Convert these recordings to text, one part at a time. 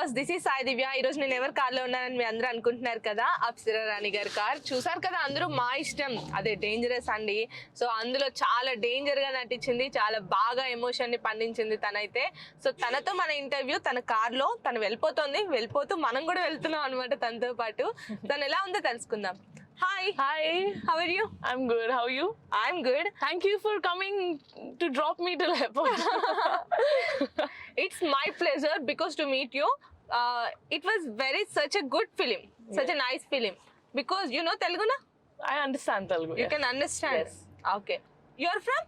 Viewers, this is Sai దివ్య. ఈ రోజు నేను ఎవరి కార్లో ఉన్నానని మీ అందరూ అనుకుంటున్నారు కదా, అప్సరా రాణి గారి కార్. చూసారు కదా అందరూ, మా ఇష్టం అదే డేంజరస్ అండి. సో అందులో చాలా డేంజర్ గా నటించింది, చాలా బాగా ఎమోషన్ ని పండించింది తనైతే. సో తనతో మన ఇంటర్వ్యూ, తన కార్ లో తను వెళ్ళిపోతూ మనం కూడా వెళ్తున్నాం అనమాట తనతో పాటు. తను ఎలా ఉందో తెలుసుకుందాం. Hi. Hi. How are you? I'm good. How are you? I'm good. Thank you for coming to drop me to the airport. It's my pleasure because to meet you. It was such a good film, such a nice film. Because you know Telugu na? I understand Telugu. You can understand. Yes. Okay. You're from?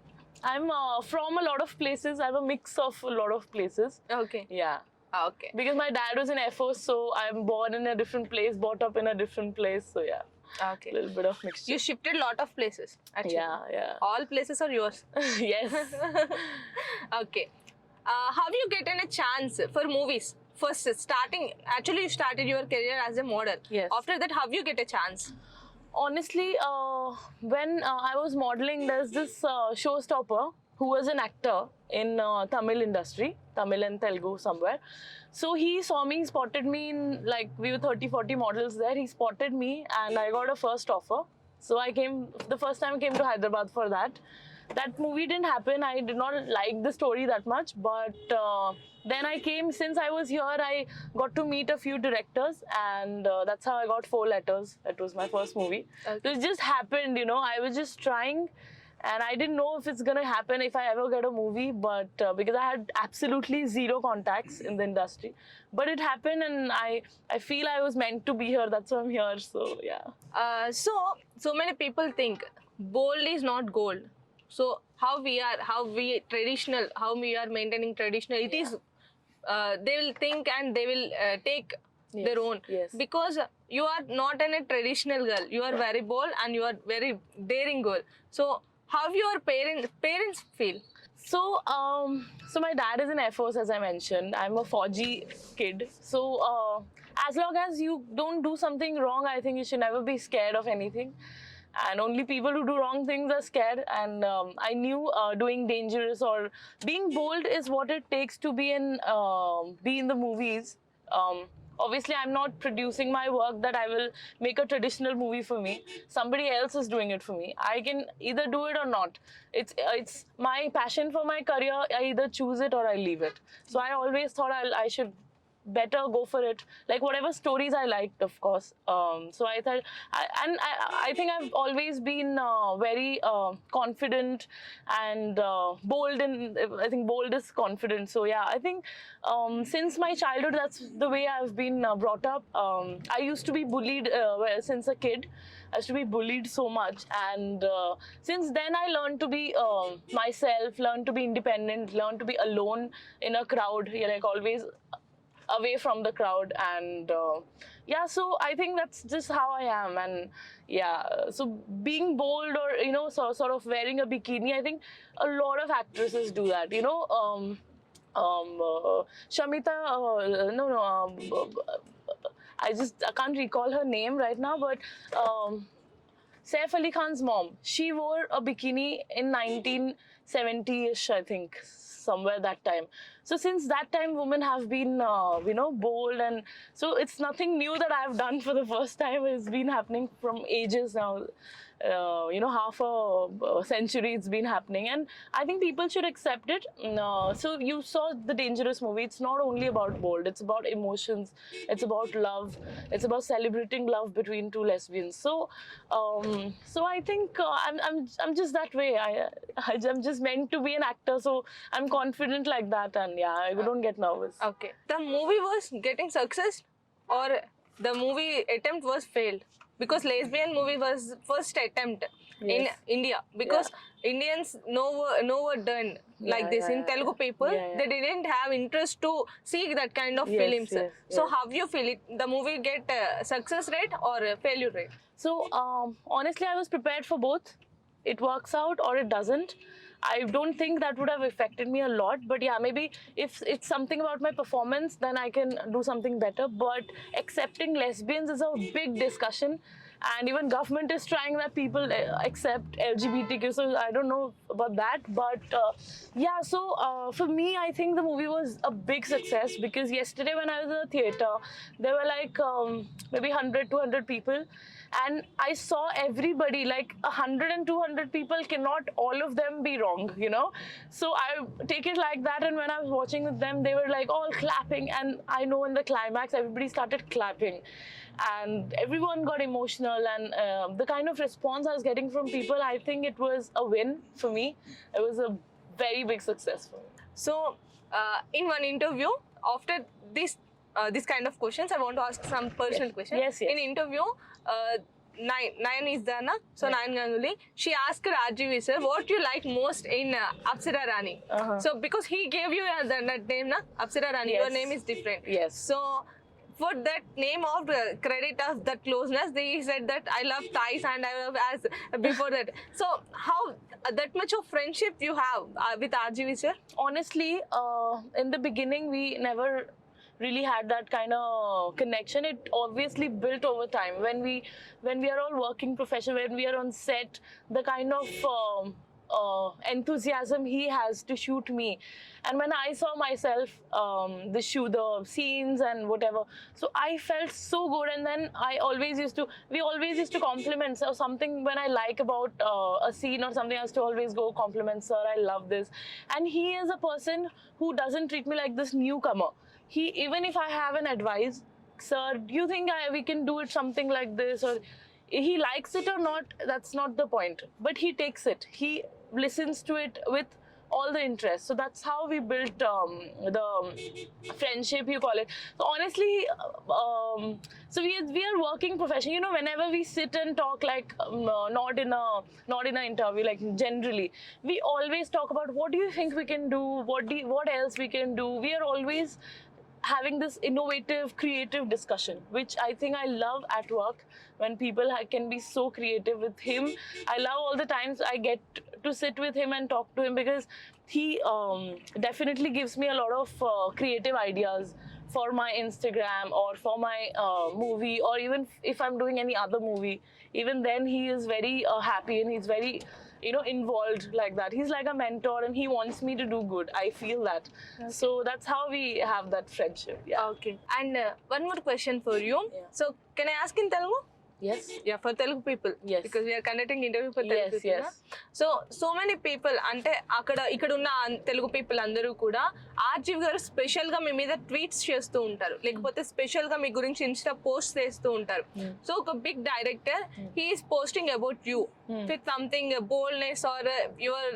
I'm from a lot of places. I'm a mix of a lot of places. Okay. Yeah. Okay. Because my dad was in Air Force, so I'm born in a different place, brought up in a different place. So yeah. Okay. A little bit of mixture. You shifted lot of places. Actually. Yeah. All places are yours. Yes. Okay. How you getting a chance for movies? First starting, actually you started your career as a model. Yes. After that, how you get a chance? Honestly, when I was modeling, there's this showstopper who was an actor in Tamil industry, Tamil and Telugu somewhere. So he saw me, spotted me in, like, we were 30-40 models there. He spotted me and I got a first offer. So I came, the first time I came to Hyderabad for that. That movie didn't happen. I did not like the story that much, but then I came, since I was here, I got to meet a few directors, and that's how I got 4 letters. It was my first movie. Okay. So it just happened, you know. I was just trying, and I didn't know if it's gonna happen if I ever get a movie, but because I had absolutely zero contacts in the industry, but it happened, and I feel I was meant to be here. That's why I'm here. So yeah. So many people think bold is not gold. So how we traditional, how we are maintaining traditional, it is they will think and they will take their own. Yes. Because you are not a traditional girl, you are very bold and you are very daring girl. So how your parents feel? So my dad is in Air Force, as I mentioned. I'm a Fauji kid. So as long as you don't do something wrong, I think you should never be scared of anything. And only people who do wrong things are scared. And I knew doing dangerous or being bold is what it takes to be in the movies. Obviously, I'm not producing my work that I will make a traditional movie for me. Somebody else is doing it for me. I can either do it or not. It's my passion for my career. I either choose it or I leave it. So I always thought I should better go for it, like whatever stories I liked, of course. So I thought, I think I've always been very confident and bold, and I think bold is confident. So yeah, I think since my childhood, that's the way I've been brought up. I used to be bullied since a kid. I used to be bullied so much, and since then I learned to be myself, learned to be independent, learned to be alone in a crowd, like always away from the crowd. And yeah, so I think that's just how I am. And yeah, so being bold, or you know, sort of wearing a bikini, I think a lot of actresses do that, you know. Shamita, I can't recall her name right now, but Saif Ali Khan's mom, she wore a bikini in 1970-ish, I think, somewhere that time. So since that time, women have been, bold, and so it's nothing new that I've done for the first time. It's been happening from ages now. Half a century it's been happening, and I think people should accept it. So you saw the Dangerous movie. It's not only about bold, it's about emotions, it's about love, it's about celebrating love between two lesbians. So I think I'm just that way. I'm just meant to be an actor, so I'm confident like that, and yeah, I don't get nervous. Okay. The movie was getting success, or the movie attempt was failed? Because lesbian movie was first attempt in India, because Indians no were done like this in Telugu people. They didn't have interest to see that kind of films. So how you feel it? The movie get success rate or failure rate? So honestly, I was prepared for both. It works out or it doesn't. I don't think that would have affected me a lot, but yeah, maybe if it's something about my performance, then I can do something better. But accepting lesbians is a big discussion, and even government is trying that people accept LGBTQ. So I don't know about that, but yeah. So for me, I think the movie was a big success because yesterday when I was in the theater, there were like maybe 100, 200 people, and I saw everybody, like 100 and 200 people cannot all of them be wrong, you know. So I take it like that, and when I was watching with them, they were like all clapping, and I know in the climax everybody started clapping and everyone got emotional, and the kind of response I was getting from people, I think it was a win for me. It was a very big success for me. So, in one interview, after this kind of questions, I want to ask some personal questions. Yes, yes. In interview, Nayan is there, na? So Nayan Ganguly, she asked RGV sir, what you like most in Apsara Rani? So because he gave you that name, na? Apsara Rani, Yes. your name is different. Yes. So for that name of credit of that closeness, they said that I love Thais and I love as before that. So how that much of friendship you have with RGV sir? Honestly, in the beginning, we never really had that kind of connection. It obviously built over time when we are all working professional, when we are on set, the kind of enthusiasm he has to shoot me, and when I saw myself the scenes and whatever, so I felt so good. And then we always used to compliment. So something when I like about a scene or something, I used to always go compliment, sir, I love this. And he is a person who doesn't treat me like this newcomer. He, even if I have an advice, sir, do you think we can do it something like this, or he likes it or not, that's not the point, but he takes it, he listens to it with all the interest. So that's how we built the friendship, you call it. So honestly, so we are working profession, you know. Whenever we sit and talk, like not in an interview, like generally we always talk about what do you think we can do, what else we can do. We are always having this innovative, creative discussion, which I think I love at work, when people can be so creative with him. I love all the times I get to sit with him and talk to him, because he definitely gives me a lot of creative ideas for my Instagram or for my movie, or even if I'm doing any other movie. Even then he is very happy, and he's very involved like that. He's like a mentor, and he wants me to do good. I feel that. Okay. So that's how we have that friendship. Yeah. Okay. And one more question for you. Yeah. So can I ask in Telugu? Yes. Yeah, for Telugu people. Yes. Because we are conducting interview for Telugu Yes, people. yes. Na? So many people, అంటే ఇక్కడ ఉన్న Telugu people అందరూ కూడా RGV గారు special గా మీ మీద tweets చేస్తూ ఉంటారు, లేకపోతే స్పెషల్ గా మీ గురించి ఇన్స్టా పోస్ట్ చేస్తూ ఉంటారు. సో ఒక big director he is posting about you with something boldness or your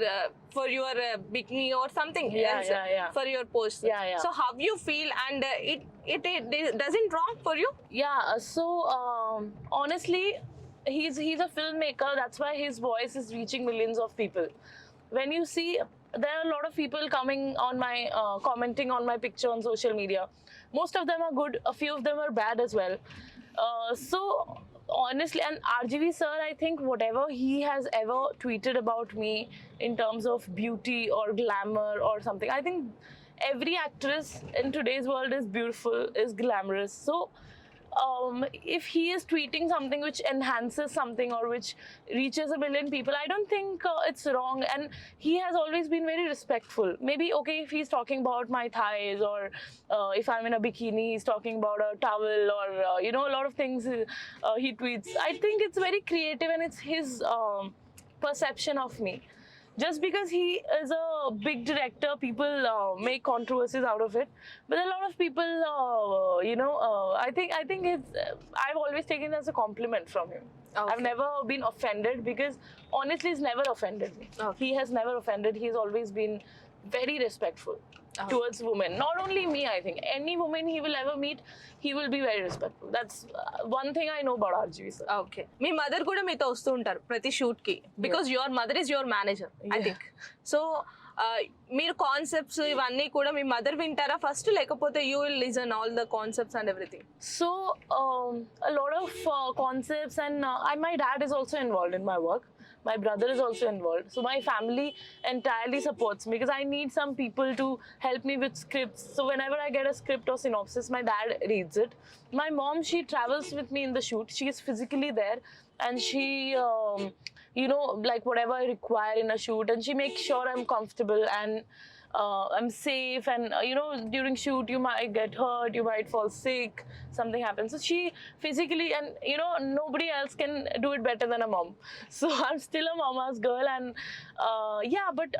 for your bikini or something else for your post. So how you feel, and it doesn't wrong for you? Yeah. So honestly, he's a filmmaker. That's why his voice is reaching millions of people. When you see, there are a lot of people coming on my commenting on my picture on social media. Most of them are good, a few of them are bad as well. So honestly, and RGV sir, I think whatever he has ever tweeted about me in terms of beauty or glamour or something, I think every actress in today's world is beautiful, is glamorous. So if he is tweeting something which enhances something or which reaches 1 million people, I don't think it's wrong. And he has always been very respectful. Maybe okay, if he's talking about my thighs, or if I'm in a bikini, he's talking about a towel, or a lot of things he tweets. I think it's very creative, and it's his perception of me. Just because he is a big director, people make controversies out of it. But a lot of people, I think it's. I've always taken it as a compliment from him. Okay. I've never been offended, because honestly, he's never offended me. Okay. He has never offended. He's always been very respectful towards women. Not only me, I think any woman he will ever meet, he will be very respectful. That's one thing I know about RGV sir. Okay. Me mother కూడా మీతో వస్తూ ఉంటారు ప్రతి shoot కి, because your mother is your manager I think. So మీరు concepts ఇవన్నీ కూడా మీ mother వింటారా ఫస్ట్, లేకపోతే you will listen all the concepts and everything? So a lot of concepts, and my dad is also involved in my work. My brother is also involved. So my family entirely supports me because I need some people to help me with scripts. So whenever I get a script or synopsis, my dad reads it. My mom, she travels with me in the shoot. She is physically there, and she like whatever I require in a shoot, and she makes sure I'm comfortable and I'm safe. And during shoot you might get hurt, you might fall sick, something happens. So she physically, and nobody else can do it better than a mom. So I'm still a mama's girl. And yeah, but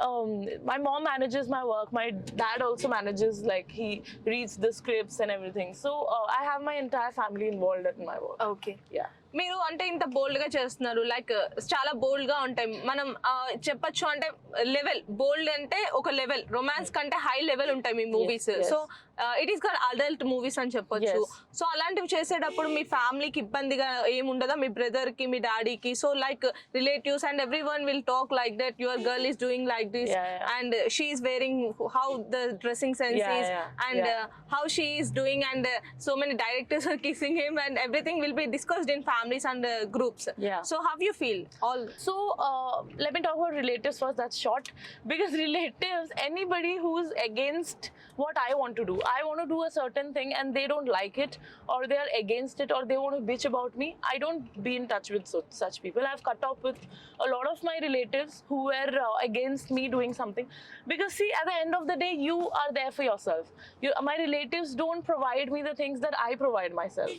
my mom manages my work. My dad also manages, like he reads the scripts and everything. So I have my entire family involved in my work. Okay Yeah. మీరు అంటే ఇంత బోల్డ్ గా చేస్తున్నారు, like చాలా బోల్డ్ గా ఉంటాయి. మనం చెప్పొచ్చు అంటే లెవెల్ బోల్డ్ అంటే ఒక లెవెల్, రొమాన్స్ కంటే హై లెవెల్ ఉంటాయి మీ movies. So it is call adult movies అని చెప్పొచ్చు. సో అలాంటివి చేసేటప్పుడు మీ ఫ్యామిలీకి ఇబ్బందిగా ఏముండదా, మీ బ్రదర్ కి, మీ డాడీకి? So like relatives and everyone will talk like that your girl is doing like this and she is wearing, how the dressing sense is and how she is doing, and so many directors are kissing him and everything will be discussed in families and groups. So how you feel all? So let me talk about relatives first. That's short, because relatives, anybody who's against what I want to do, I want to do a certain thing and they don't like it, or they are against it, or they want to bitch about me, I don't be in touch with such people. I've cut off with a lot of my relatives who were against me doing something, because see, at the end of the day, you are there for yourself. My relatives don't provide me the things that I provide myself,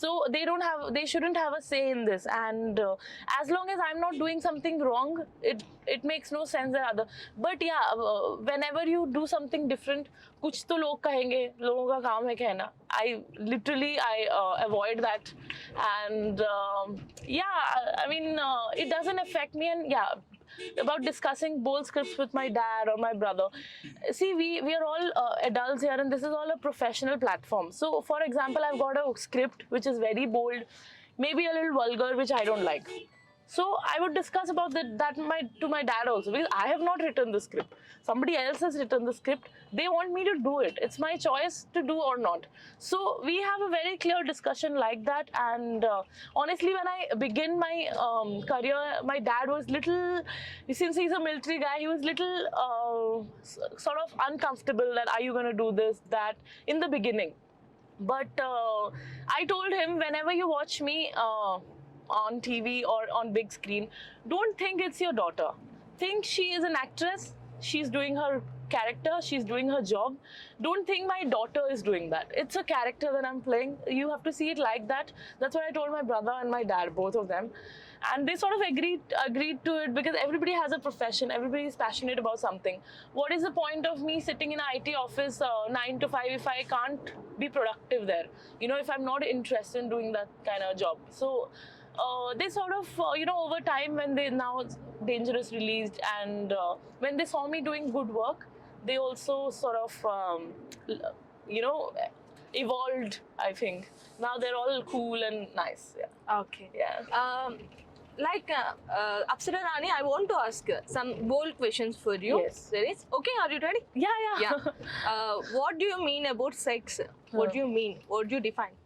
so they shouldn't have a say in this. And as long as I'm not doing something wrong, it makes no sense that other. But yeah, whenever you do something different, kuch to log kahenge, logon ka kaam hai kehna. I avoid that. And yeah, I mean, it doesn't affect me. And yeah, about discussing bold scripts with my dad or my brother, see, we are all adults here, and this is all a professional platform. So for example, I've got a script which is very bold, maybe a little vulgar, which I don't like. So I would discuss about that to my dad also, because I have not written the script. Somebody else has written the script. They want me to do it. It's my choice to do or not. So we have a very clear discussion like that. And honestly, when I began my career, my dad was little, since he's a military guy, he was little sort of uncomfortable that, are you going to do this, that, in the beginning. But I told him, whenever you watch me on TV or on big screen, don't think it's your daughter. Think she is an actress. She's doing her character. She's doing her job. Don't think my daughter is doing that. It's a character that I'm playing. You have to see it like that. That's what I told my brother and my dad, both of them. And they sort of agreed to it, because everybody has a profession. Everybody is passionate about something. What is the point of me sitting in an IT office 9 to 5 if I can't be productive there? If I'm not interested in doing that kind of job. So they sort of, over time, when they now Dangerous released, and when they saw me doing good work, they also sort of, evolved, I think. Now they're all cool and nice. Yeah. Okay. Yeah. Like Apsara Rani, I want to ask some bold questions for you. Yes. There is. Okay, are you ready? Yeah. What do you mean about sex? What do you mean? What do you define?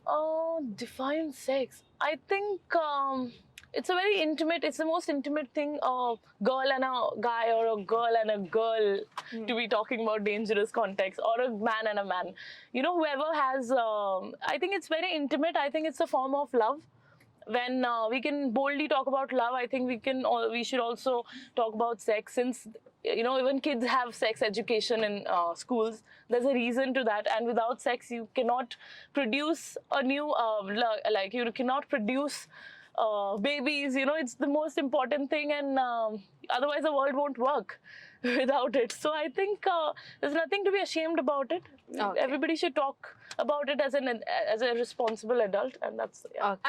Define sex. I think it's a very intimate, it's the most intimate thing, a girl and a guy, or a girl and a girl to be talking about dangerous context, or a man and a man. Whoever has, I think it's very intimate. I think it's a form of love. When we can boldly talk about love, I think we should also talk about sex, since even kids have sex education in schools. There's a reason to that. And without sex, you cannot produce a new you cannot produce babies. It's the most important thing, and otherwise the world won't work without it. So I think there's nothing to be ashamed about it. Okay. Everybody should talk about it as a responsible adult, and that's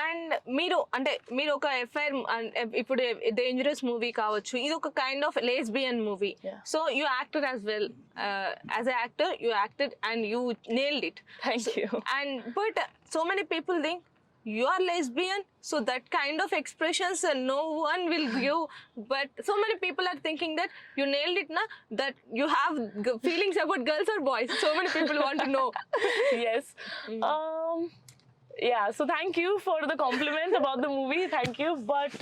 and మీరు ఒక FIR, ఇప్పుడు dangerous movie కావచ్చు, ఇది ఒక kind of lesbian movie. So you acted as well, as a actor you acted and you nailed it. Thank you. And but so many people think you are lesbian, so that kind of expressions no one will give. But so many people are thinking that you nailed it, na, that you have feelings about girls or boys. So many people want to know. Yes. Yeah, so thank you for the compliment about the movie. Thank you. But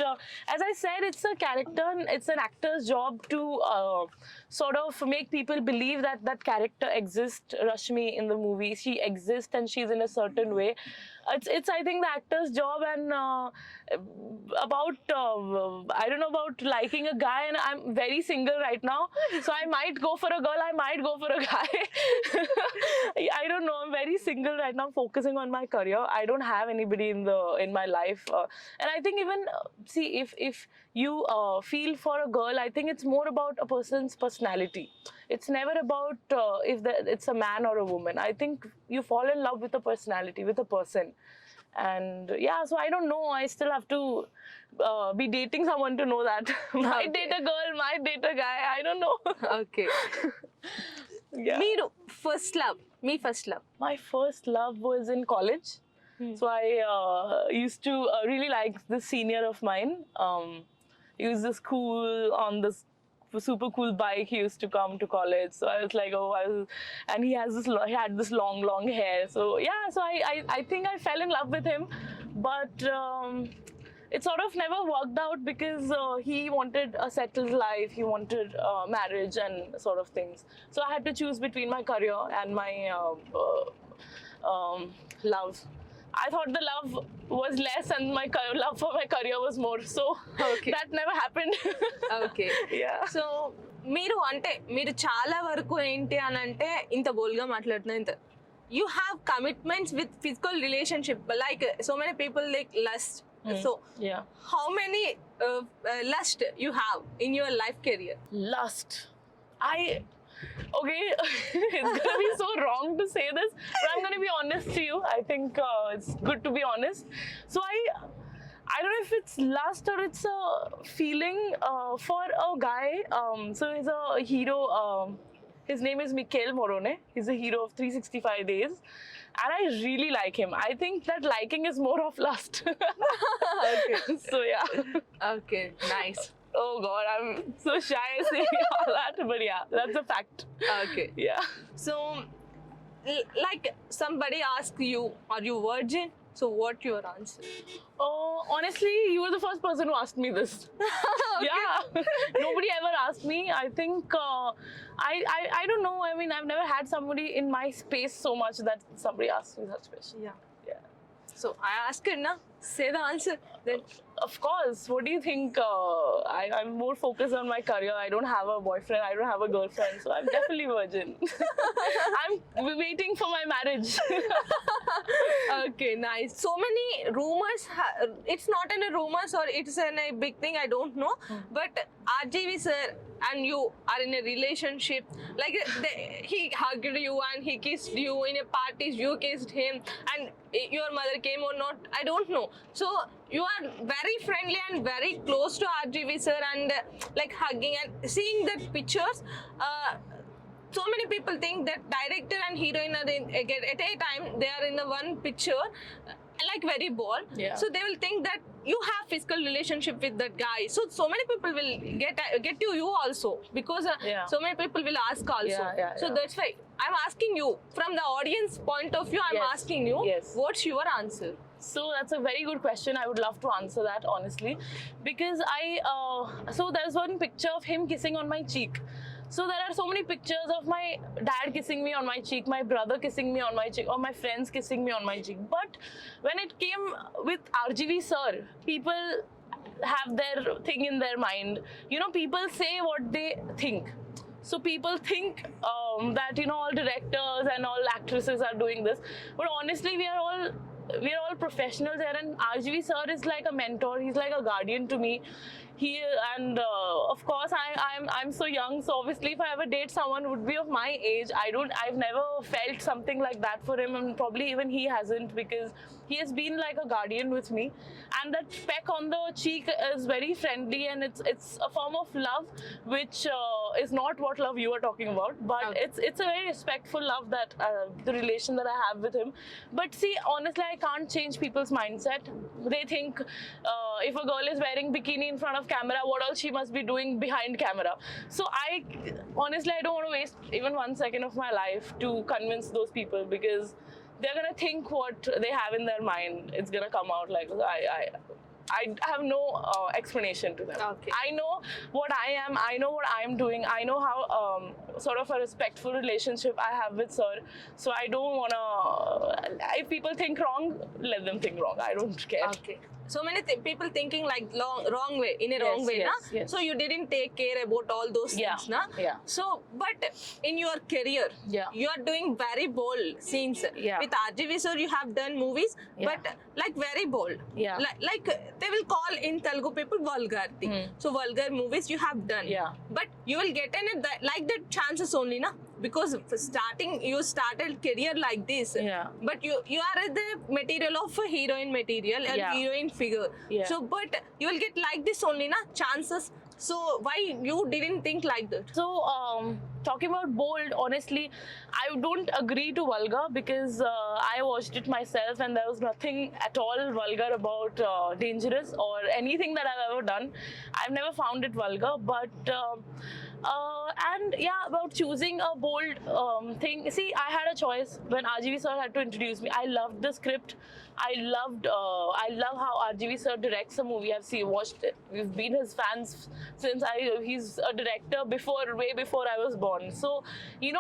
as I said, it's a character, it's an actor's job to sort of make people believe that that character exists, Rashmi, in the movie. She exists and she's in a certain way. It's I think the actor's job. And about I don't know about liking a guy, and I'm very single right now, so I might go for a girl, I might go for a guy. I don't know. I'm very single right now, focusing on my career. I don't have anybody in my life, and I think even see if you feel for a girl, I think it's more about a person's personality. It's never about it's a man or a woman. I think you fall in love with a personality, with a person. And yeah, so I don't know. I still have to be dating someone to know that. Might date a girl, might date a guy. I don't know. Okay. Yeah. Meeru first love. Me first love. My first love was in college. So I used to really like this senior of mine. He was this cool on this super cool bike. He used to come to college. So I was like, and he had this long hair. So yeah, so I think I fell in love with him, but it sort of never worked out because he wanted a settled life. He wanted marriage and sort of things. So I had to choose between my career and my love. I thought the love was less and my love for my career was more. So that never happened. Okay. Yeah. So మీరు చాలా వరకు ఏంటి అని అంటే ఇంత బోల్గా మాట్లాడుతున్నా ఇంత you have commitments with physical relationship, like so many people like lust. So yeah, how many lust you have in your life career? Lust. Okay, it's gonna be so wrong to say this, but I'm gonna be honest to you. I think it's good to be honest. So I don't know if it's lust or it's a feeling for a guy. So he's a hero. His name is Mikhail Morone. He's a hero of 365 Days. And I really like him. I think that liking is more of lust. Okay. So yeah. Okay, nice. Oh God, I'm so shy saying all that. But yeah, that's a fact. Okay. Yeah. So, like somebody asks you, are you virgin? So what your answer? Honestly, you were the first person who asked me this. Okay. Yeah. Nobody ever asked me. I think I don't know. I mean, I've never had somebody in my space so much that somebody asked me such question. Yeah. Yeah. So I asked her, na, say the answer. Then Of course. What do you think? I'm more focused on my career. I don't have a boyfriend. I don't have a girlfriend. So I'm definitely virgin. I'm waiting for my marriage. okay, nice. So many rumors. It's not in a rumors or it's in a big thing. I don't know. But RGV sir and you are in a relationship. Like he hugged you and he kissed you in a party. You kissed him and your mother came or not. I don't know. So you are very friendly and very close to RGV sir and like hugging and seeing the pictures. So many people think that director and heroine are at a time they are in the one picture, like very bold. Yeah. So they will think that you have physical relationship with that guy. So many people will get to you also because Yeah. so many people will ask also. Yeah, so yeah. that's why I'm asking you from the audience point of view. I'm Yes. asking you, Yes. what's your answer? So that's a very good question. I would love to answer that honestly, because so there's one picture of him kissing on my cheek. So there are so many pictures of my dad kissing me on my cheek, my brother kissing me on my cheek, or my friends kissing me on my cheek. But when it came with RGV sir, people have their thing in their mind. You know, people say what they think. So people think that, you know, all directors and all actresses are doing this. But honestly, we are all professionals here, and RGV sir is like a mentor. He's like a guardian to me. Of course I'm so young, so obviously if I ever date someone would be of my age. I've never felt something like that for him, and probably even he hasn't, because he has been like a guardian with me. And that peck on the cheek is very friendly, and it's a form of love which is not what love you are talking about, but Okay. it's a very respectful love, that the relation that I have with him. But see, honestly, I can't change people's mindset. They think if a girl is wearing bikini in front of camera, what else she must be doing behind camera. So honestly, I don't want to waste even 1 second of my life to convince those people, because they're gonna think what they have in their mind. It's gonna come out like I have no explanation to them. Okay. I know what I am. I know what I am doing. I know how sort of a respectful relationship I have with sir. So I don't wanna. If people think wrong, let them think wrong. I don't care. Okay. So many people thinking like wrong way, in a Yes, wrong way, yes, na? yes. So you didn't take care about all those Yeah, things, na? yeah. So, but in your career, Yeah. you are doing very bold scenes. Yeah. With RGV sir, you have done movies, Yeah. but like very bold. Yeah. Like they will call in Telugu people vulgarity. So vulgar movies you have done. Yeah. But you will get in it like that chances only, na? Because you started career like this. Yeah. But you are the material of a heroine material and Yeah. heroine figure. Yeah. So, but you will get like this only, na? Chances. So why you didn't think like that? So, talking about bold, honestly, I don't agree to vulgar because I watched it myself and there was nothing at all vulgar about Dangerous or anything that I've ever done. I've never found it vulgar, but and yeah, about choosing a bold thing. See, I had a choice when RGV sir had to introduce me. I loved the script. I love how RGV sir directs a movie. Watched it. We've been his fans since he's a director way before I was born. So,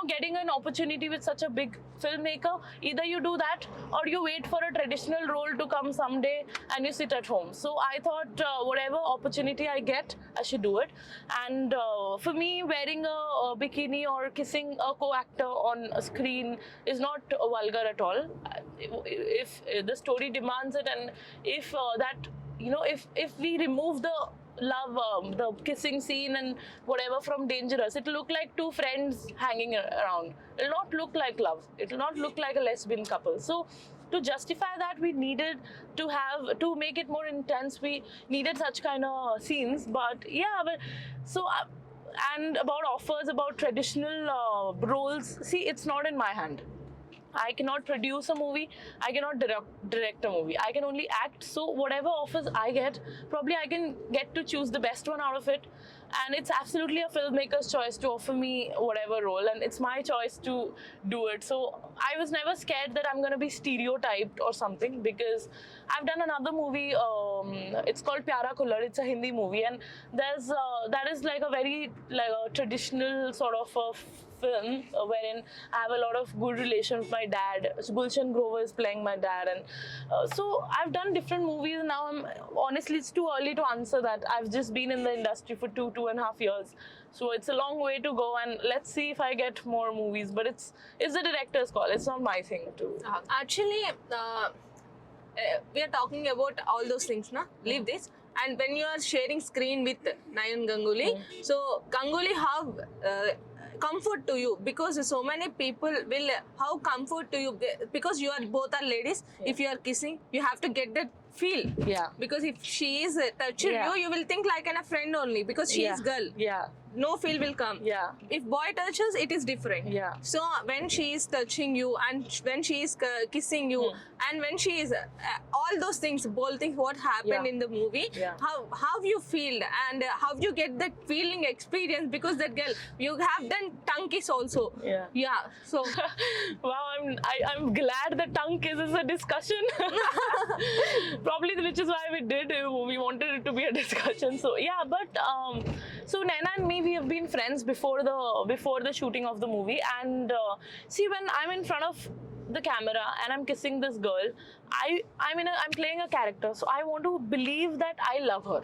getting an opportunity with such a big filmmaker, either you do that or you wait for a traditional role to come someday and you sit at home. So I thought whatever opportunity I get, I should do it. And for me, wearing a bikini or kissing a co-actor on a screen is not vulgar at all. If the story demands it, and if if we remove the love, the kissing scene and whatever from Dangerous, it'll look like two friends hanging around. It'll not look like love. It'll not look like a lesbian couple. So to justify that, we needed to make it more intense. We needed such kind of scenes. But yeah, and about offers, about traditional roles, see, it's not in my hand. I cannot produce a movie. I cannot direct a movie. I can only act. So whatever offers I get, probably I can get to choose the best one out of it. And it's absolutely a filmmaker's choice to offer me whatever role, and it's my choice to do it. So I was never scared that I'm going to be stereotyped or something, because I've done another movie. It's called Pyara Kullar. It's a Hindi movie, and that is like a very traditional sort of a film wherein I have a lot of good relation with my dad. So Gulshan Grover is playing my dad, and so I've done different movies. Now honestly, it's too early to answer that. I've just been in the industry for 2.5 years, so it's a long way to go, and let's see if I get more movies. But it's the director's call. It's not my thing to. Actually, we are talking about all those things, na? Leave this. And when you are sharing screen with Nayan Ganguly, so Ganguly have comfort to you, because so many people will how comfort to you, because you are both are ladies. If you are kissing, you have to get that feel. Yeah. Because if she is touching you will think like a friend only, because she is girl. Yeah. No feel will come. Yeah. If boy touches, it is different. Yeah. So when she is touching you, and when she is kissing you, and when she is all those things, both things, what happened in the movie, how you feel, and how you get that feeling experience, because that girl, you have done tongue kiss also. Yeah. So wow, I'm glad the tongue kiss is a discussion. Probably, which is why we wanted it to be a discussion. So yeah, but so Naina and me, we have been friends before the shooting of the movie, and see, when I'm in front of the camera and I'm kissing this girl, I'm playing a character, so I want to believe that I love her.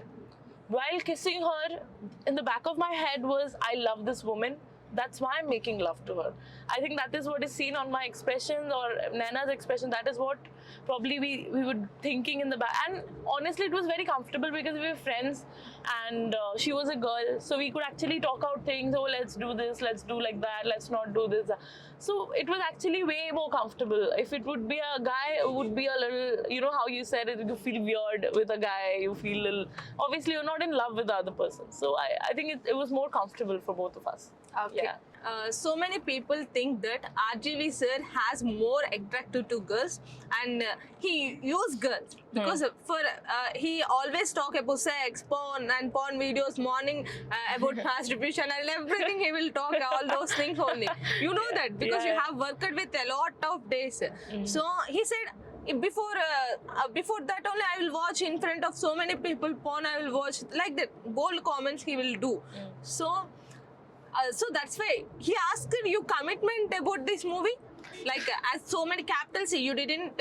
While kissing her, in the back of my head was, I love this woman. That's why I'm making love to her. I think that is what is seen on my expressions or Naina's expression. That is what probably we were thinking in the back. And honestly, it was very comfortable because we were friends, and she was a girl. So we could actually talk out things. Oh, let's do this. Let's do like that. Let's not do this. So it was actually way more comfortable. If it would be a guy, it would be a little, how you said it, you feel weird with a guy. You feel little, obviously you're not in love with the other person. So I think it was more comfortable for both of us. okay. Yeah. so many people think that RGV sir has more attractive to girls, and he use girls because he always talk about sex, porn, and porn videos morning about masturbation and everything. He will talk all those things only. You know that because you have worked with a lot of days. So he said, before that only I will watch in front of so many people porn. I will watch like that. Bold comments he will do. So that's why he asked you commitment about this movie. Like as so many capital C, you didn't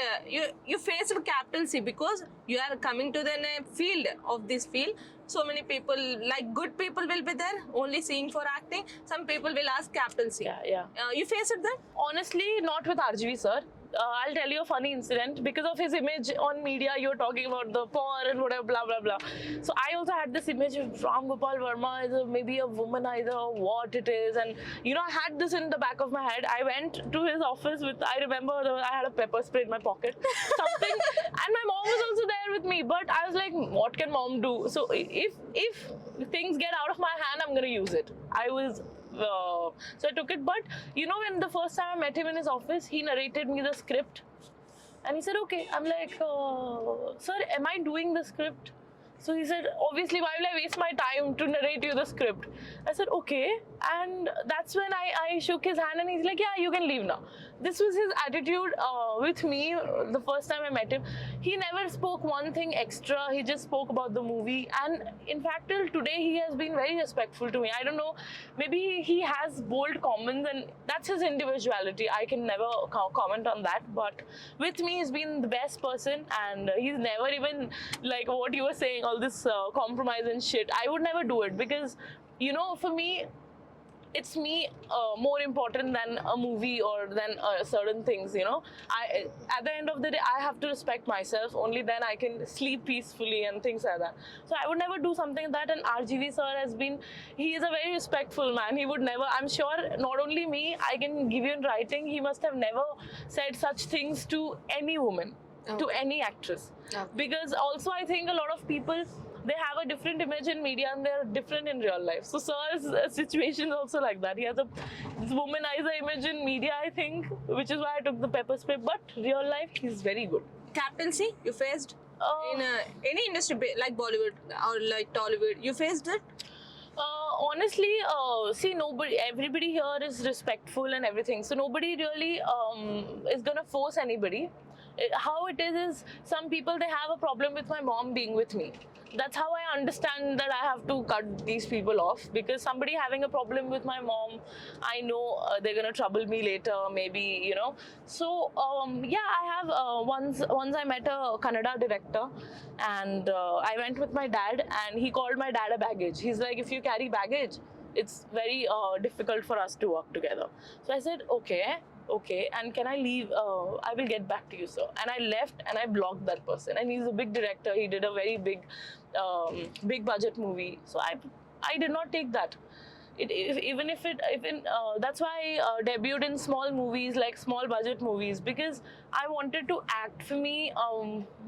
you faced capital C because you are coming to the field of this field. So many people, like good people will be there only seeing for acting. Some people will ask capital C. Yeah. You faced that? Honestly, not with RGV sir. I'll tell you a funny incident. Because of his image on media, you're talking about the porn and whatever, blah, blah, blah. So I also had this image of Ram Gopal Verma is maybe a womanizer or what it is. And, I had this in the back of my head. I went to his office I remember I had a pepper spray in my pocket, something. And my mom was also there with me. But I was like, what can mom do? So if things get out of my hand, I'm going to use it. So I took it, but when the first time I met him in his office, he narrated me the script and he said, okay. I'm like, sir, am I doing the script? So he said, obviously, why will I waste my time to narrate you the script? I said, okay. And that's when I shook his hand and he's like, yeah, you can leave now. This was his attitude with me the first time I met him. He never spoke one thing extra. He just spoke about the movie. And in fact, till today, he has been very respectful to me. I don't know, maybe he has bold comments and that's his individuality. I can never comment on that. But with me, he's been the best person and he's never even, like what you were saying, all this compromise and shit. I would never do it because, for me, it's me more important than a movie or than certain things, at the end of the day, I have to respect myself. Only then I can sleep peacefully and things like that. So I would never do something like that. And RGV sir he is a very respectful man. He would never, I'm sure, not only me, I can give you in writing, he must have never said such things to any woman, to any actress. Because also I think a lot of people, they have a different image in media and they're different in real life. So sir's situation is also like that. He has this womanizer image in media, I think, which is why I took the pepper spray. But real life, he's very good. Capital C, you faced in any industry like Bollywood or like Tollywood, you faced it? Honestly, see, everybody here is respectful and everything. So nobody really is gonna force anybody. How it is some people, they have a problem with my mom being with me. That's how I understand that I have to cut these people off, because somebody having a problem with my mom, I know they're gonna trouble me later, maybe, So yeah, I have once I met a Kannada director, and I went with my dad, and he called my dad a baggage. He's like, if you carry baggage, it's very difficult for us to work together. So I said, okay, and can I leave? I will get back to you, sir. And I left and I blocked that person. And he's a big director. He did a very big budget movie. So I did not take that. That's why I debuted in small movies, like small budget movies, because I wanted to act. For me,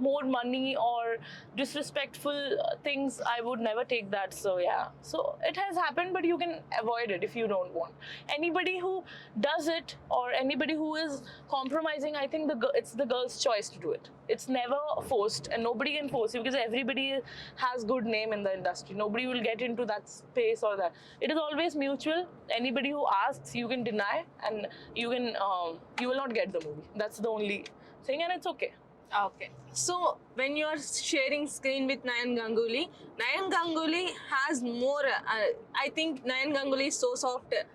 more money or disrespectful things, I would never take that. So yeah, so it has happened, but you can avoid it if you don't want. Anybody who does it or anybody who is compromising, I think it's the girl's choice to do it. It's never forced, and nobody can force you, because everybody has good name in the industry. Nobody will get into that space or that. It is always mutual. Anybody who asks, you can deny, and you will not get the movie. That's the only thing, and it's okay. Okay. So when you are sharing screen with Nayan Ganguly has more. I think Nayan Ganguly is so soft at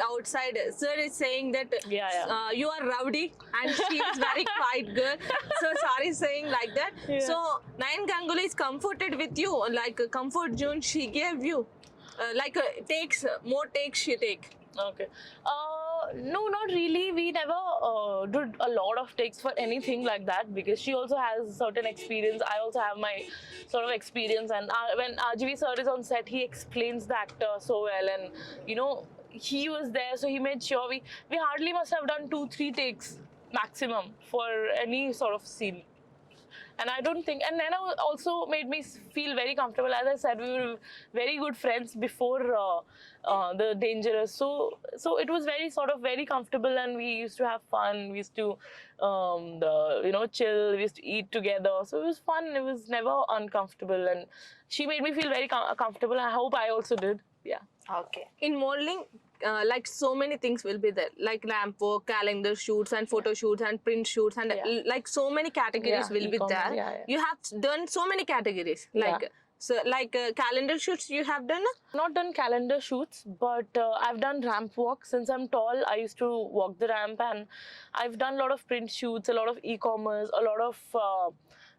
outside. Sir is saying that you are rowdy and she is very quiet girl. So sorry saying like that. Yeah. So Nayan Ganguly is comforted with you, like comfort zone she gave you, more takes she take. Okay. No, not really. We never did a lot of takes for anything like that, because she also has certain experience. I also have my sort of experience, and when RGV sir is on set, he explains the actor so well, and he was there, so he made sure we hardly must have done 2-3 takes maximum for any sort of scene. And I don't think, and Naina also made me feel very comfortable. As I said, we were very good friends before the Dangerous. So it was very sort of very comfortable, and we used to have fun. We used to, chill. We used to eat together. So it was fun. It was never uncomfortable, and she made me feel very comfortable. I hope I also did. Yeah. Okay. In modeling, like so many things will be there, like ramp work, calendar shoots, and photo shoots, and print shoots, and Yeah. like so many categories Yeah, will be e-commerce, there. yeah. You have done so many categories, like Yeah. so like calendar shoots you have done. Not done calendar shoots, but I've done ramp walk. Since I'm tall, I used to walk the ramp, and I've done a lot of print shoots, a lot of e-commerce, a lot of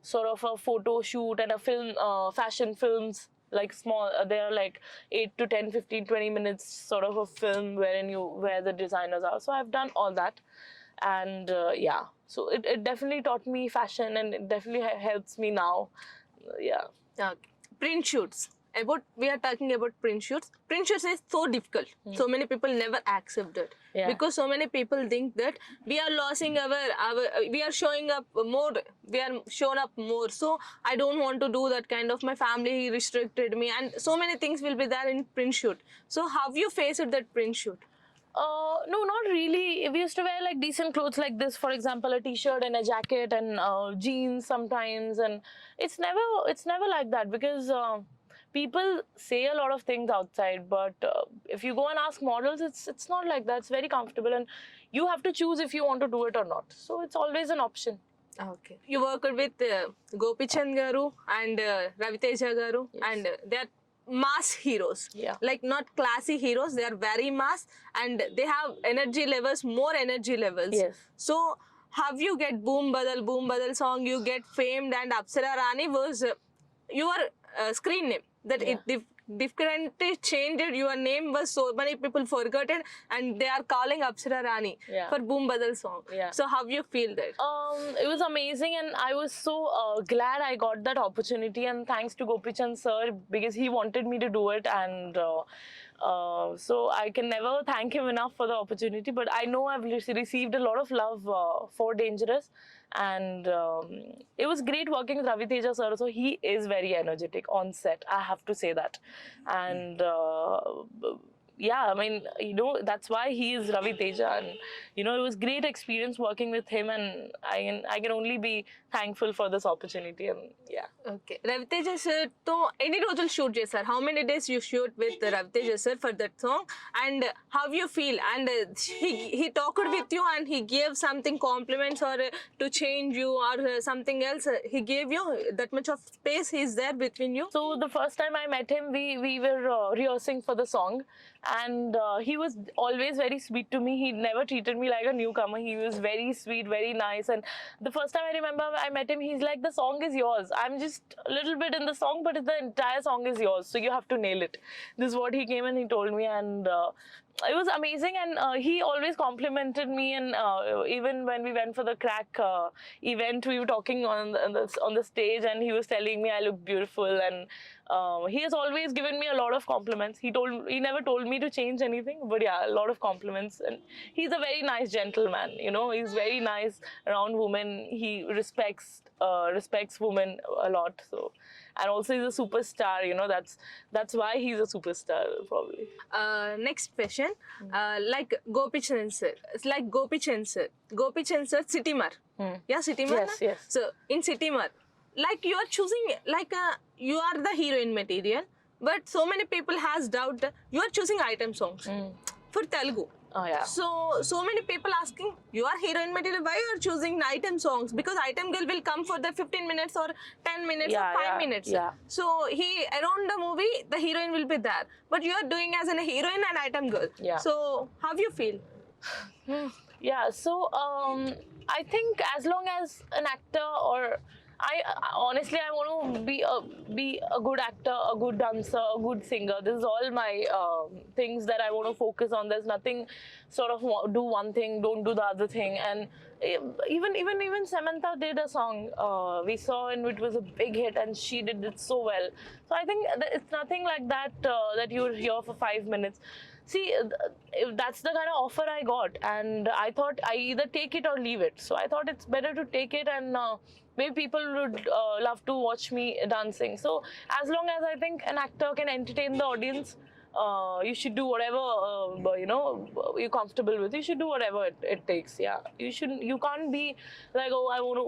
sort of a photo shoot and a film, fashion films, like small, they're like 8 to 10, 15, 20 minutes sort of a film where the designers are. So I've done all that. And yeah, so it definitely taught me fashion, and it definitely helps me now. Yeah. Okay. Print shoots. We are talking about print shoots. Print shoots is so difficult. So many people never accept it. Yeah. Because so many people think that we are losing we are showing up more, we are shown up more. So I don't want to do that kind of, my family restricted me, and so many things will be there in print shoot. So how you faced that print shoot? No, not really. We used to wear like decent clothes like this, for example, a t-shirt and a jacket and jeans sometimes, and it's never like that, because people say a lot of things outside, but if you go and ask models, it's not like that. It's very comfortable, and you have to choose if you want to do it or not. So it's always an option. Okay. You worked with Gopichand Garu and Raviteja Garu, and they are mass heroes. Yeah. Like not classy heroes, they are very mass, and they have energy levels, more energy levels. Yes. So have you get Boom Badal song, you get famed, and Apsara Rani was your screen name. That Yeah. it differently changed, your name was, so many people forgot it, and they are calling Apsara Rani Yeah. for Boom Badal song. Yeah. So how you feel that? It was amazing, and I was so glad I got that opportunity, and thanks to Gopichand sir, because he wanted me to do it, and so I can never thank him enough for the opportunity. But I know I've received a lot of love for Dangerous, and it was great working with Ravi Teja sir. So he is very energetic on set, I have to say that. And yeah, I mean, that's why he is Ravi Teja, and it was great experience working with him, and I can only be thankful for this opportunity. And yeah. Okay. Raviteja sir to any రోజులు shoot చేశారు? How many days you shoot with Raviteja sir for that song? And how you feel? And he talked with you, and he gave something compliments, or to change you, or something else. He gave you that much of space. He's there between you. So the first time I met him, we were rehearsing for the song, and he was always very sweet to me. He never treated me like a newcomer. He was very sweet, very nice. And the first time I remember I met him, he's like, the song is yours. I'm just a little bit in the song, but the entire song is yours, so you have to nail it. This is what he came and he told me, and it was amazing. And he always complimented me, and even when we went for the crack event, we were talking on the stage, and he was telling me I look beautiful, and he has always given me a lot of compliments. He never told me to change anything, but yeah, a lot of compliments. And he's a very nice gentleman, he's very nice around women. He respects women a lot. So, and also he's a superstar, that's why he's a superstar probably. Next question, like Gopichand sir. It's like Gopichand sir, Citimar. Yeah, Citimar. Yes. So in Citimar, like you are choosing, like you are the heroine material, but so many people has doubt you are choosing item songs for Telugu. Oh yeah. So many people asking, you are heroine material, why you are choosing item songs? Because item girl will come for the 15 minutes or 10 minutes or 5 minutes. Yeah. So around the movie, the heroine will be there, but you are doing as a heroine and item girl. Yeah. So how you feel? Yeah, so I think as long as an actor, or I honestly, I want to be a good actor, a good dancer, a good singer. This is all my things that I want to focus on. There's nothing sort of do one thing, don't do the other thing. And even Samantha did a song we saw, and it was a big hit, and she did it so well. So I think it's nothing like that that you're here for 5 minutes. See, that's the kind of offer I got, and I thought I either take it or leave it. So I thought it's better to take it and maybe people would love to watch me dancing. So as long as I think an actor can entertain the audience, you should do whatever you're comfortable with. You should do whatever it takes. Yeah, you can't be like, oh, I want to.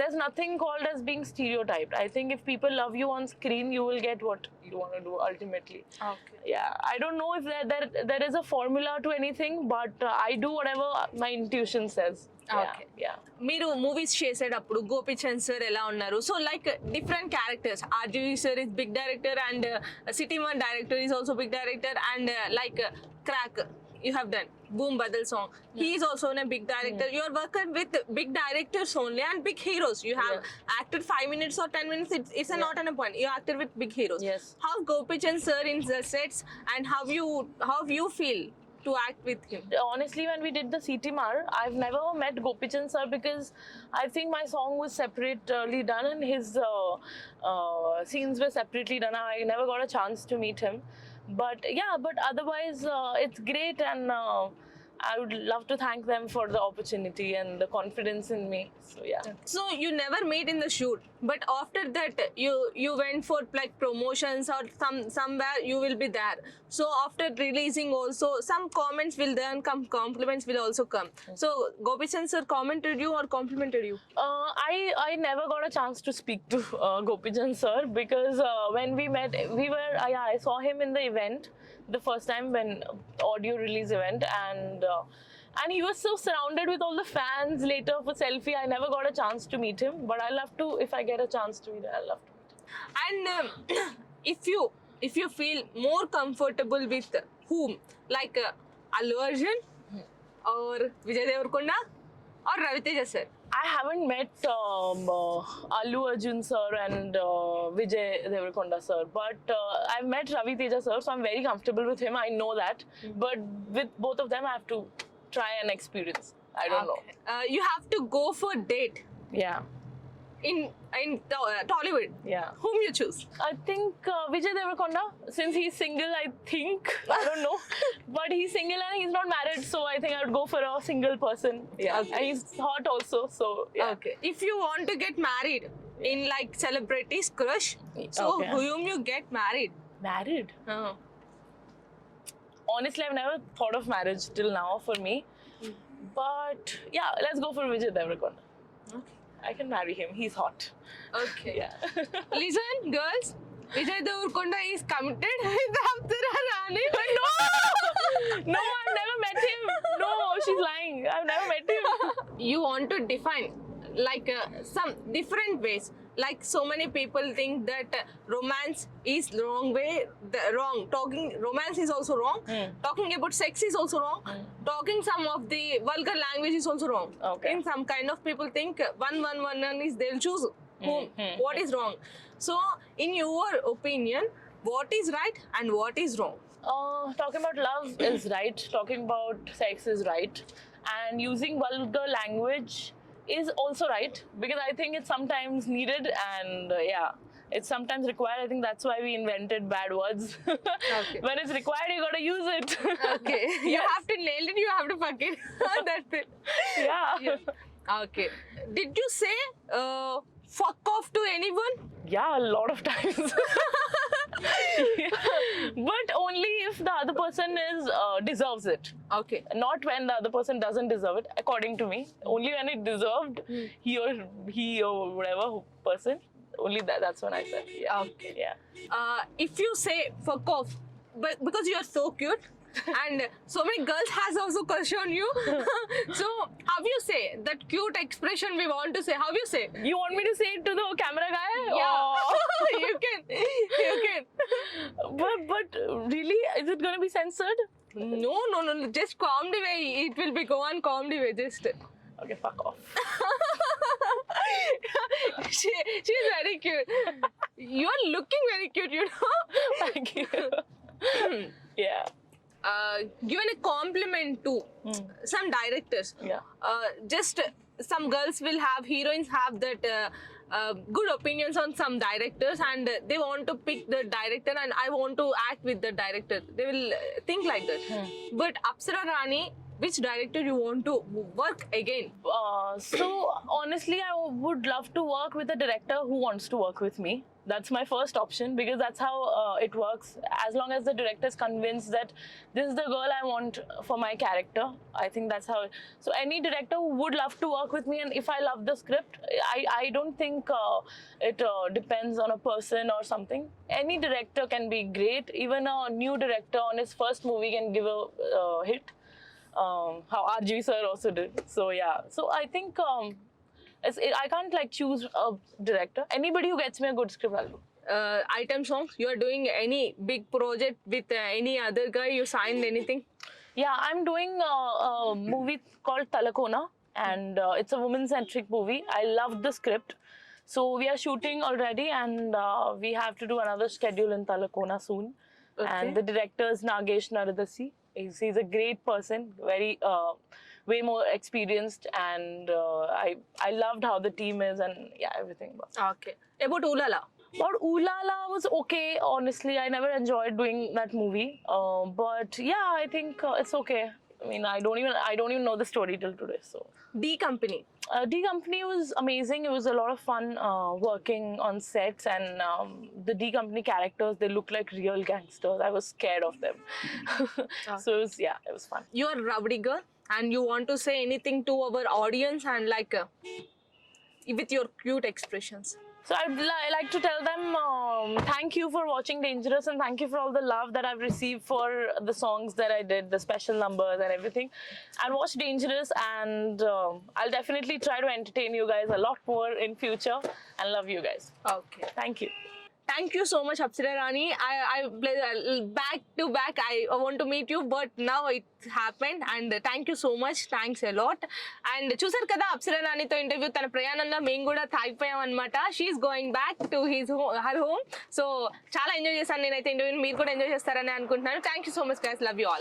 There's nothing called as being stereotyped. I think if people love you on screen, you will get what you want to do ultimately. Okay. Yeah, I don't know if there is a formula to anything, but I do whatever my intuition says. Okay. Yeah. మీరు movies చేసేటప్పుడు Gopichand sir ఎలా ఉన్నారు? So like different characters, RGV sir is big director and city one director is also big director and like Krack you have done boom badal song, he is also a big director. You are working with big directors only and big heroes. You have acted 5 minutes or 10 minutes, it's not an point. You acted with big heroes. Yes. How Gopichand sir in the sets and how you feel to act with him? Honestly, when we did the CTMR, I've never met Gopichand sir because I think my song was separately done and his scenes were separately done. I never got a chance to meet him. But yeah, but otherwise it's great, and I would love to thank them for the opportunity and the confidence in me. So yeah. So you never meet in the shoot, but after that you went for like promotions or somewhere you will be there. So after releasing also some comments will then come, compliments will also come. So Gopichand sir commented you or complimented you? I never got a chance to speak to Gopichand sir because when we met, I saw him in the event the first time, when audio release event, and he was so surrounded with all the fans later for selfie. I never got a chance to meet him, but I love to. If I get a chance to meet him, I love to meet him. And if you feel more comfortable with whom, like Allu Arjun or Vijay Devarkonda or Raviteja sir? I haven't met Allu Arjun sir and Vijay Devarkonda sir, but I've met Ravi Teja sir, so I'm very comfortable with him. I know that, but with both of them, I have to try and experience. I don't know. You have to go for date Yeah, in Tollywood. yeah. Whom you choose? I think Vijay Devarkonda, since he's single, I think. I don't know. But he's single and he's not married, so I think I would go for a single person. Yeah. Okay. And he's hot also, so yeah. Okay. If you want to get married in like celebrities crush, so Okay. whom you get married? Married? Oh. Honestly, I've never thought of marriage till now for me. But yeah, let's go for Vijay Devarkonda. Okay. I can marry him. He's hot. Okay. Yeah. Listen, girls. Vijay Devarkonda is committed with Apsara Rani. No, I've never met him. No, she's lying. I've never met him. You want to define like some different ways. Like so many people think that romance is wrong. Talking romance is also wrong. Talking about sex is also wrong. Talking some of the vulgar language is also wrong. Okay. And some kind of people think one is they'll choose whom. What is wrong? So in your opinion, what is right and what is wrong? Talking about love is right. Talking about sex is right. And using vulgar language is also right, because I think it's sometimes needed, and it's sometimes required. I think that's why we invented bad words. Okay. When it's required, you gotta use it. Okay. You have to nail it, you have to fuck it. That's it. Yeah. Okay. Did you say fuck off to anyone? Yeah, a lot of times. But only if the other person deserves it. Okay. Not when the other person doesn't deserve it, according to me. Only when it deserved, he or whatever person, only that's when I said. Yeah. Okay. Yeah. If you say fuck off, but because you are so cute and so many girls has also crush on you, so how you say that cute expression we want to say? How you say? You want me to say it to the camera guy? Yeah. Or- You can. But really, is it going to be censored? No. Just comedy way. It will be go on comedy way. Just. Okay, fuck off. She's very cute. You are looking very cute, you know. Thank you. Yeah. Given a compliment to some directors. Yeah. Just some girls will have, heroines have that good opinions on some directors, and they want to pick the director and I want to act with the director. They will think like that. But Apsara Rani which director you want to work again? So honestly, I would love to work with a director who wants to work with me. That's my first option, because that's how it works. As long as the director is convinced that this is the girl I want for my character, I think that's how. So any director who would love to work with me, and if I love the script, I don't think it depends on a person or something. Any director can be great. Even a new director on his first movie can give a hit. How RGV sir also did. So yeah. So I think I can't like choose a director. Anybody who gets me a good script, I'll do. Item songs, you are doing any big project with any other guy? You signed anything? Yeah, I'm doing a movie called Talakona, and it's a woman-centric movie. I loved the script. So we are shooting already, and we have to do another schedule in Talakona soon. Okay. And the director is Nagesh Naradasi. He's a great person, very way more experienced, and I loved how the team is, and yeah, everything about. Okay. About Ulala. But Ooh La La was okay, honestly. I never enjoyed doing that movie. But yeah, I think it's okay. I mean, I don't even know the story till today. So D Company. D Company was amazing. It was a lot of fun working on sets, and the D Company characters, they look like real gangsters. I was scared of them. So it was fun. You are rowdy girl, and you want to say anything to our audience, and like with your cute expressions. So I'd like to tell them thank you for watching Dangerous, and thank you for all the love that I've received for the songs that I did, the special numbers and everything. And watch Dangerous, and I'll definitely try to entertain you guys a lot more in future, and love you guys. Okay. Thank you. Thank you so much, Apsara Rani. I back to back. I want to meet you, but now it happened, and thank you so much. Thanks a lot. And చూసారు కదా Apsara రాణితో interview. తన ప్రయాణంలో మేము కూడా తాగిపోయాం అనమాట. She is going back to her home. So చాలా enjoy చేశాను నేనైతే ఇంటర్వ్యూని. మీరు కూడా ఎంజాయ్ చేస్తారని అనుకుంటున్నాను. Thank you so much guys. Love you all.